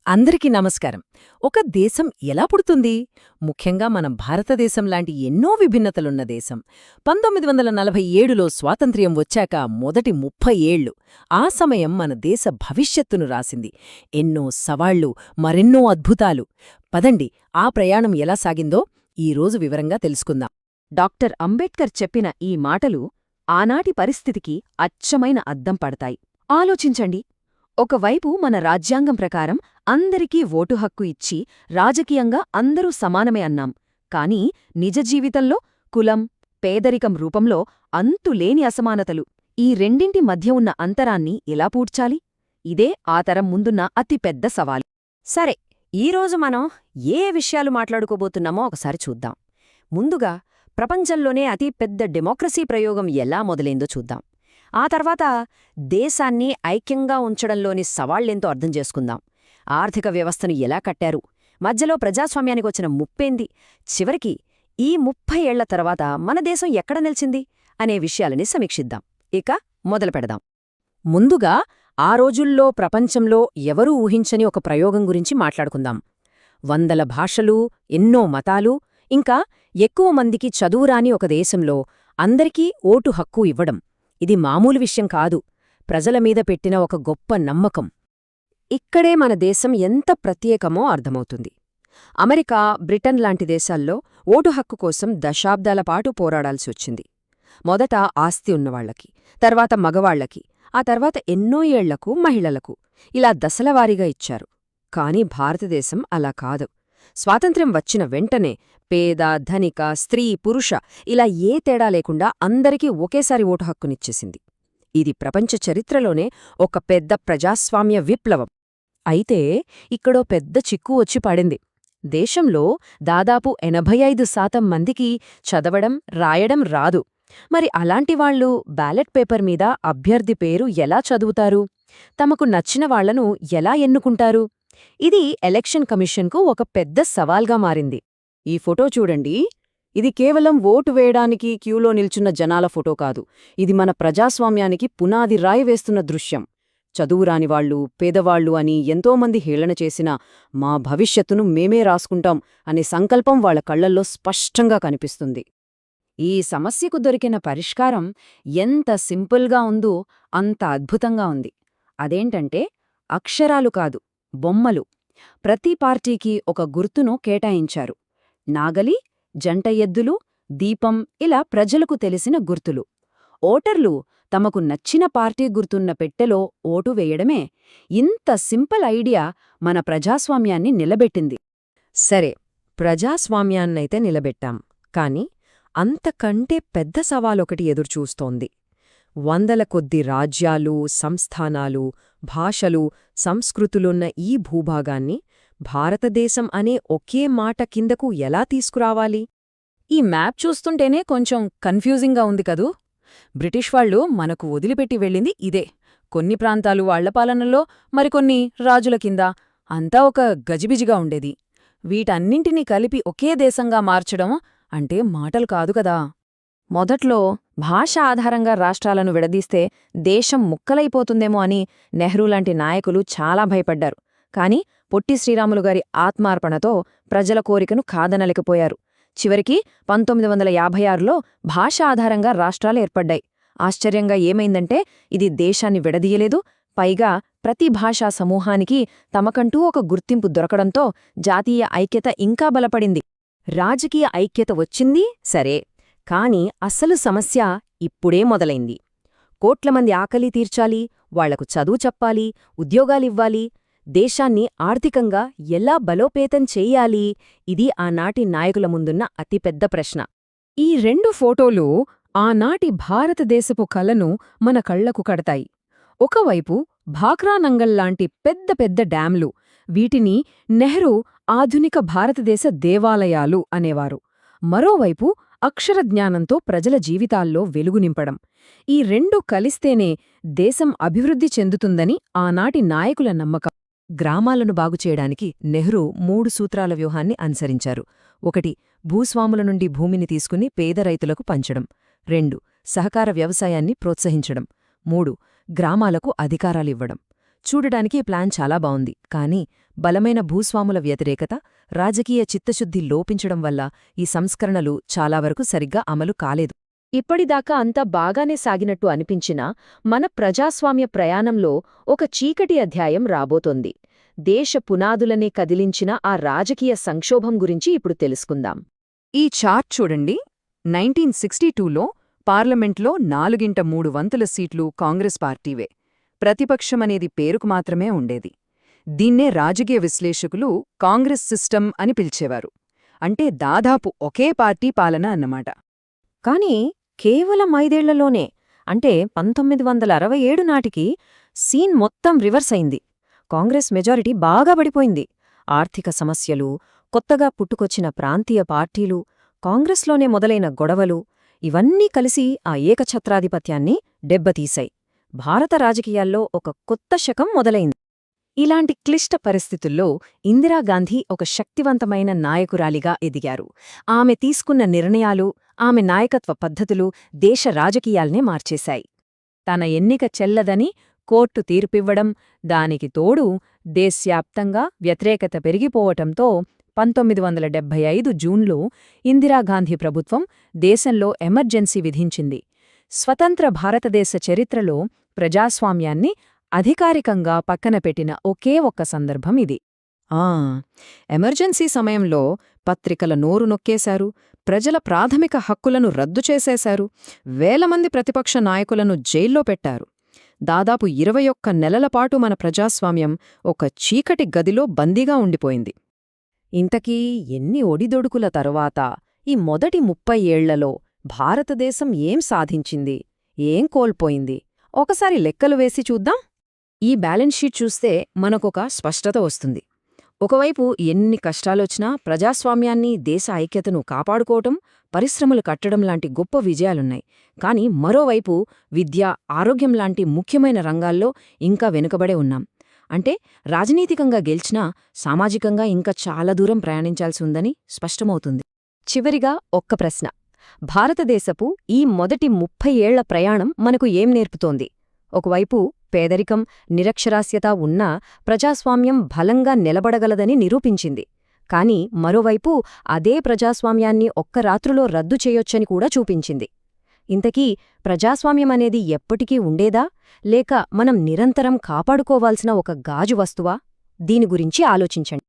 అందరికీ నమస్కారం. ఒక దేశం ఎలా పుడుతుంది? ముఖ్యంగా మన భారతదేశం లాంటి ఎన్నో విభిన్నతలున్న దేశం. 1947లో స్వాతంత్ర్యం వచ్చాక మొదటి 30 ఏళ్లు ఆ సమయం మన దేశ భవిష్యత్తును రాసింది. ఎన్నో సవాళ్లు, మరెన్నో అద్భుతాలు. పదండి, ఆ ప్రయాణం ఎలా సాగిందో ఈరోజు వివరంగా తెలుసుకుందాం. డాక్టర్ అంబేడ్కర్ చెప్పిన ఈ మాటలు ఆనాటి పరిస్థితికి అచ్చమైన అద్దం పడతాయి. ఆలోచించండి. ఒకవైపు మన రాజ్యాంగం ప్రకారం అందరికీ ఓటు హక్కు ఇచ్చి రాజకీయంగా అందరూ సమానమే అన్నాం. కాని నిజ జీవితంలో కులం, పేదరికం రూపంలో అంతులేని అసమానతలు. ఈ రెండింటి మధ్య ఉన్న అంతరాన్ని ఎలా పూడ్చాలి? ఇదే ఆ తరం ముందున్న అతిపెద్ద సవాలు. సరే, ఈరోజు మనం ఏ విషయాలు మాట్లాడుకోబోతున్నామో ఒకసారి చూద్దాం. ముందుగా ప్రపంచంలోనే అతిపెద్ద డెమోక్రసీ ప్రయోగం ఎలా మొదలైందో చూద్దాం. ఆ తర్వాత దేశాన్ని ఐక్యంగా ఉంచడంలోని సవాళ్లెంతో అర్థం చేసుకుందాం. ఆర్థిక వ్యవస్థను ఎలా కట్టారు, మధ్యలో ప్రజాస్వామ్యానికి వచ్చిన ముప్పేంది, చివరికి ఈ 30 ఏళ్ల తర్వాత మన దేశం ఎక్కడ నిలిచింది అనే విషయాలని సమీక్షిద్దాం. ఇక మొదలుపెడదాం. ముందుగా ఆ రోజుల్లో ప్రపంచంలో ఎవరూ ఊహించని ఒక ప్రయోగం గురించి మాట్లాడుకుందాం. 100 భాషలు, ఎన్నో మతాలు, ఇంకా ఎక్కువ మందికి చదువురాని ఒక దేశంలో అందరికీ ఓటు హక్కు ఇవ్వడం. ఇది మామూలు విషయం కాదు. ప్రజల మీద పెట్టిన ఒక గొప్ప నమ్మకం. ఇక్కడే మన దేశం ఎంత ప్రత్యేకమో అర్థమవుతుంది. అమెరికా, బ్రిటన్ లాంటి దేశాల్లో ఓటు హక్కు కోసం దశాబ్దాల పాటు పోరాడాల్సి వచ్చింది. మొదట ఆస్తి ఉన్నవాళ్లకి, తర్వాత మగవాళ్లకి, ఆ తర్వాత ఎన్నో ఏళ్లకు మహిళలకు, ఇలా దశలవారీగా ఇచ్చారు. కాని భారతదేశం అలా కాదు. స్వాతంత్ర్యం వచ్చిన వెంటనే పేద, ధనిక, స్త్రీ, పురుష ఇలా ఏ తేడా లేకుండా అందరికీ ఒకేసారి ఓటు హక్కునిచ్చేసింది. ఇది ప్రపంచ చరిత్రలోనే ఒక పెద్ద ప్రజాస్వామ్య విప్లవం. అయితే ఇక్కడో పెద్ద చిక్కు వచ్చి పడింది. దేశంలో దాదాపు 85% మందికి చదవడం, రాయడం రాదు. మరి అలాంటివాళ్లు బ్యాలెట్ పేపర్ మీద అభ్యర్థి పేరు ఎలా చదువుతారు? తమకు నచ్చిన వాళ్లను ఎలా ఎన్నుకుంటారు? ఇది ఎలక్షన్ కమిషన్కు ఒక పెద్ద సవాల్గా మారింది. ఈ ఫోటో చూడండి. ఇది కేవలం ఓటు వేయడానికి క్యూలో నిల్చున్న జనాల ఫోటో కాదు. ఇది మన ప్రజాస్వామ్యానికి పునాది రాయి వేస్తున్న దృశ్యం. చదువురానివాళ్లు, పేదవాళ్లు అని ఎంతోమంది హేళన చేసినా మా భవిష్యత్తును మేమే రాసుకుంటాం అనే సంకల్పం వాళ్ల కళ్లల్లో స్పష్టంగా కనిపిస్తుంది. ఈ సమస్యకు దొరికిన పరిష్కారం ఎంత సింపుల్గా ఉందో అంత అద్భుతంగా ఉంది. అదేంటంటే అక్షరాలు కాదు, బొమ్మలు. ప్రతి పార్టీకి ఒక గుర్తును కేటాయించారు. నాగలి, జంట ఎద్దులు, దీపం, ఇలా ప్రజలకు తెలిసిన గుర్తులు. ఓటర్లు తమకు నచ్చిన పార్టీ గుర్తున్న పెట్టెలో ఓటు వేయడమే. ఇంత సింపుల్ ఐడియా మన ప్రజాస్వామ్యాన్ని నిలబెట్టింది. సరే, ప్రజాస్వామ్యాన్నైతే నిలబెట్టాం. కాని అంతకంటే పెద్ద సవాలొకటి ఎదురుచూస్తోంది. 100ల కొద్ది రాజ్యాలు, సంస్థానాలు, భాషలు, సంస్కృతులున్న ఈ భూభాగాన్ని భారతదేశం అనే ఒకే మాట కిందకు ఎలా తీసుకురావాలి? ఈ మ్యాప్ చూస్తుంటేనే కొంచెం కన్ఫ్యూజింగ్గా ఉంది కదూ. బ్రిటిష్ వాళ్లు మనకు వదిలిపెట్టి వెళ్ళింది ఇదే. కొన్ని ప్రాంతాలు వాళ్ల పాలనలో, మరికొన్ని రాజుల కింద. అంతా ఒక గజిబిజిగా ఉండేది. వీటన్నింటినీ కలిపి ఒకే దేశంగా మార్చడం అంటే మాటలు కాదు కదా. మొదట్లో భాష ఆధారంగా రాష్ట్రాలను విడదీస్తే దేశం ముక్కలైపోతుందేమో అని నెహ్రూలాంటి నాయకులు చాలా భయపడ్డారు. కాని పొట్టి శ్రీరాములుగారి ఆత్మార్పణతో ప్రజల కోరికను కాదనలేకపోయారు. చివరికి 1956లో భాష ఆధారంగా రాష్ట్రాలు ఏర్పడ్డాయి. ఆశ్చర్యంగా ఏమైందంటే ఇది దేశాన్ని విడదీయలేదు, పైగా ప్రతి భాషా సమూహానికి తమకంటూ ఒక గుర్తింపు దొరకడంతో జాతీయ ఐక్యత ఇంకా బలపడింది. రాజకీయ ఐక్యత వచ్చింది సరే, కాని అసలు సమస్య ఇప్పుడే మొదలైంది. కోట్లమంది ఆకలి తీర్చాలి, వాళ్లకు చదువు చెప్పాలి, ఉద్యోగాలివ్వాలి, దేశాన్ని ఆర్థికంగా ఎలా బలోపేతం చెయ్యాలి? ఇది ఆనాటి నాయకుల ముందున్న అతిపెద్ద ప్రశ్న. ఈ 2 ఫోటోలు ఆనాటి భారతదేశపు కలను మన కళ్లకు కడతాయి. ఒకవైపు భాక్రానంగల్లాంటి పెద్ద పెద్ద డ్యాంలు. వీటిని నెహ్రూ ఆధునిక భారతదేశ దేవాలయాలు అనేవారు. మరోవైపు అక్షరజ్ఞానంతో ప్రజల జీవితాల్లో వెలుగు నింపడం. ఈ 2 కలిస్తేనే దేశం అభివృద్ధి చెందుతుందని ఆనాటి నాయకుల నమ్మకం. గ్రామాలను బాగుచేయడానికి నెహ్రూ 3 సూత్రాల వ్యూహాన్ని అనుసరించారు. 1. భూస్వాముల నుండి భూమిని తీసుకుని పేద రైతులకు పంచడం. 2. సహకార వ్యవసాయాన్ని ప్రోత్సహించడం. 3. గ్రామాలకు అధికారాలివ్వడం. చూడడానికి ఈ ప్లాన్ చాలా బావుంది, కానీ బలమైన భూస్వాముల వ్యతిరేకత, రాజకీయ చిత్తశుద్ధి లోపించడం వల్ల ఈ సంస్కరణలు చాలా వరకు సరిగ్గా అమలు కాలేదు. ఇప్పటిదాకా అంతా బాగానే సాగినట్టు అనిపించినా మన ప్రజాస్వామ్య ప్రయాణంలో ఒక చీకటి అధ్యాయం రాబోతోంది. దేశ పునాదులనే కదిలించిన ఆ రాజకీయ సంక్షోభం గురించి ఇప్పుడు తెలుసుకుందాం. ఈ చార్ట్ చూడండి. 1962లో పార్లమెంట్లో 4/3 సీట్లు కాంగ్రెస్ పార్టీవే. ప్రతిపక్షమనేది పేరుకు మాత్రమే ఉండేది. దీన్నే రాజకీయ విశ్లేషకులు కాంగ్రెస్ సిస్టమ్ అని పిలిచేవారు. అంటే దాదాపు ఒకే పార్టీ పాలన అన్నమాట. కాని కేవలం 5 ఏళ్లలోనే, అంటే 1967 నాటికి సీన్ మొత్తం రివర్స్ అయింది. కాంగ్రెస్ మెజారిటీ బాగా పడిపోయింది. ఆర్థిక సమస్యలు, కొత్తగా పుట్టుకొచ్చిన ప్రాంతీయ పార్టీలు, కాంగ్రెస్లోనే మొదలైన గొడవలు ఇవన్నీ కలిసి ఆ ఏకఛత్రాధిపత్యాన్ని దెబ్బతీశాయి. భారత రాజకీయాల్లో ఒక కొత్త శకం మొదలైంది. ఇలాంటి క్లిష్ట పరిస్థితుల్లో ఇందిరాగాంధీ ఒక శక్తివంతమైన నాయకురాలిగా ఎదిగారు. ఆమె తీసుకున్న నిర్ణయాలు, ఆమె నాయకత్వ పద్ధతులు దేశ రాజకీయాల్నే మార్చేశాయి. తన ఎన్నిక చెల్లదని కోర్టు తీర్పివ్వడం, దానికి తోడు దేశవ్యాప్తంగా వ్యతిరేకత పెరిగిపోవటంతో 1975 జూన్లో ఇందిరాగాంధీ ప్రభుత్వం దేశంలో ఎమర్జెన్సీ విధించింది. స్వతంత్ర భారతదేశ చరిత్రలో ప్రజాస్వామ్యాన్ని అధికారికంగా పక్కనపెట్టిన ఒకే ఒక్క సందర్భం ఇది. ఎమర్జెన్సీ సమయంలో పత్రికల నోరు నొక్కేశారు, ప్రజల ప్రాథమిక హక్కులను రద్దు చేసేశారు, వేలమంది ప్రతిపక్ష నాయకులను జైల్లో పెట్టారు. దాదాపు 21 నెలలపాటు మన ప్రజాస్వామ్యం ఒక చీకటి గదిలో బందీగా ఉండిపోయింది. ఇంతకీ ఎన్ని ఒడిదొడుకుల తరువాత ఈ మొదటి 30 ఏళ్లలో భారతదేశం ఏం సాధించింది, ఏం కోల్పోయింది? ఒకసారి లెక్కలు వేసి చూద్దాం. ఈ బ్యాలెన్స్ షీట్ చూస్తే మనకొక స్పష్టత వస్తుంది. ఒకవైపు ఎన్ని కష్టాలొచ్చినా ప్రజాస్వామ్యాన్ని, దేశ ఐక్యతను కాపాడుకోవటం, పరిశ్రమలు కట్టడం లాంటి గొప్ప విజయాలున్నాయి. కాని మరోవైపు విద్య, ఆరోగ్యం లాంటి ముఖ్యమైన రంగాల్లో ఇంకా వెనుకబడే ఉన్నాం. అంటే రాజనీతికంగా గెలిచినా సామాజికంగా ఇంకా చాలా దూరం ప్రయాణించాల్సి ఉందని స్పష్టమవుతుంది. చివరిగా ఒక్క ప్రశ్న. భారతదేశపు ఈ మొదటి 30 ఏళ్ల ప్రయాణం మనకు ఏం నేర్పుతోంది? ఒకవైపు పేదరికం, నిరక్షరాస్యత ఉన్నా ప్రజాస్వామ్యం బలంగా నిలబడగలదని నిరూపించింది. కాని మరోవైపు అదే ప్రజాస్వామ్యాన్ని ఒక్క రాత్రిలో రద్దు చేయొచ్చని కూడా చూపించింది. ఇంతకీ ప్రజాస్వామ్యమనేది ఎప్పటికీ ఉండేదా, లేక మనం నిరంతరం కాపాడుకోవాల్సిన ఒక గాజు వస్తువా? దీని గురించి ఆలోచించండి.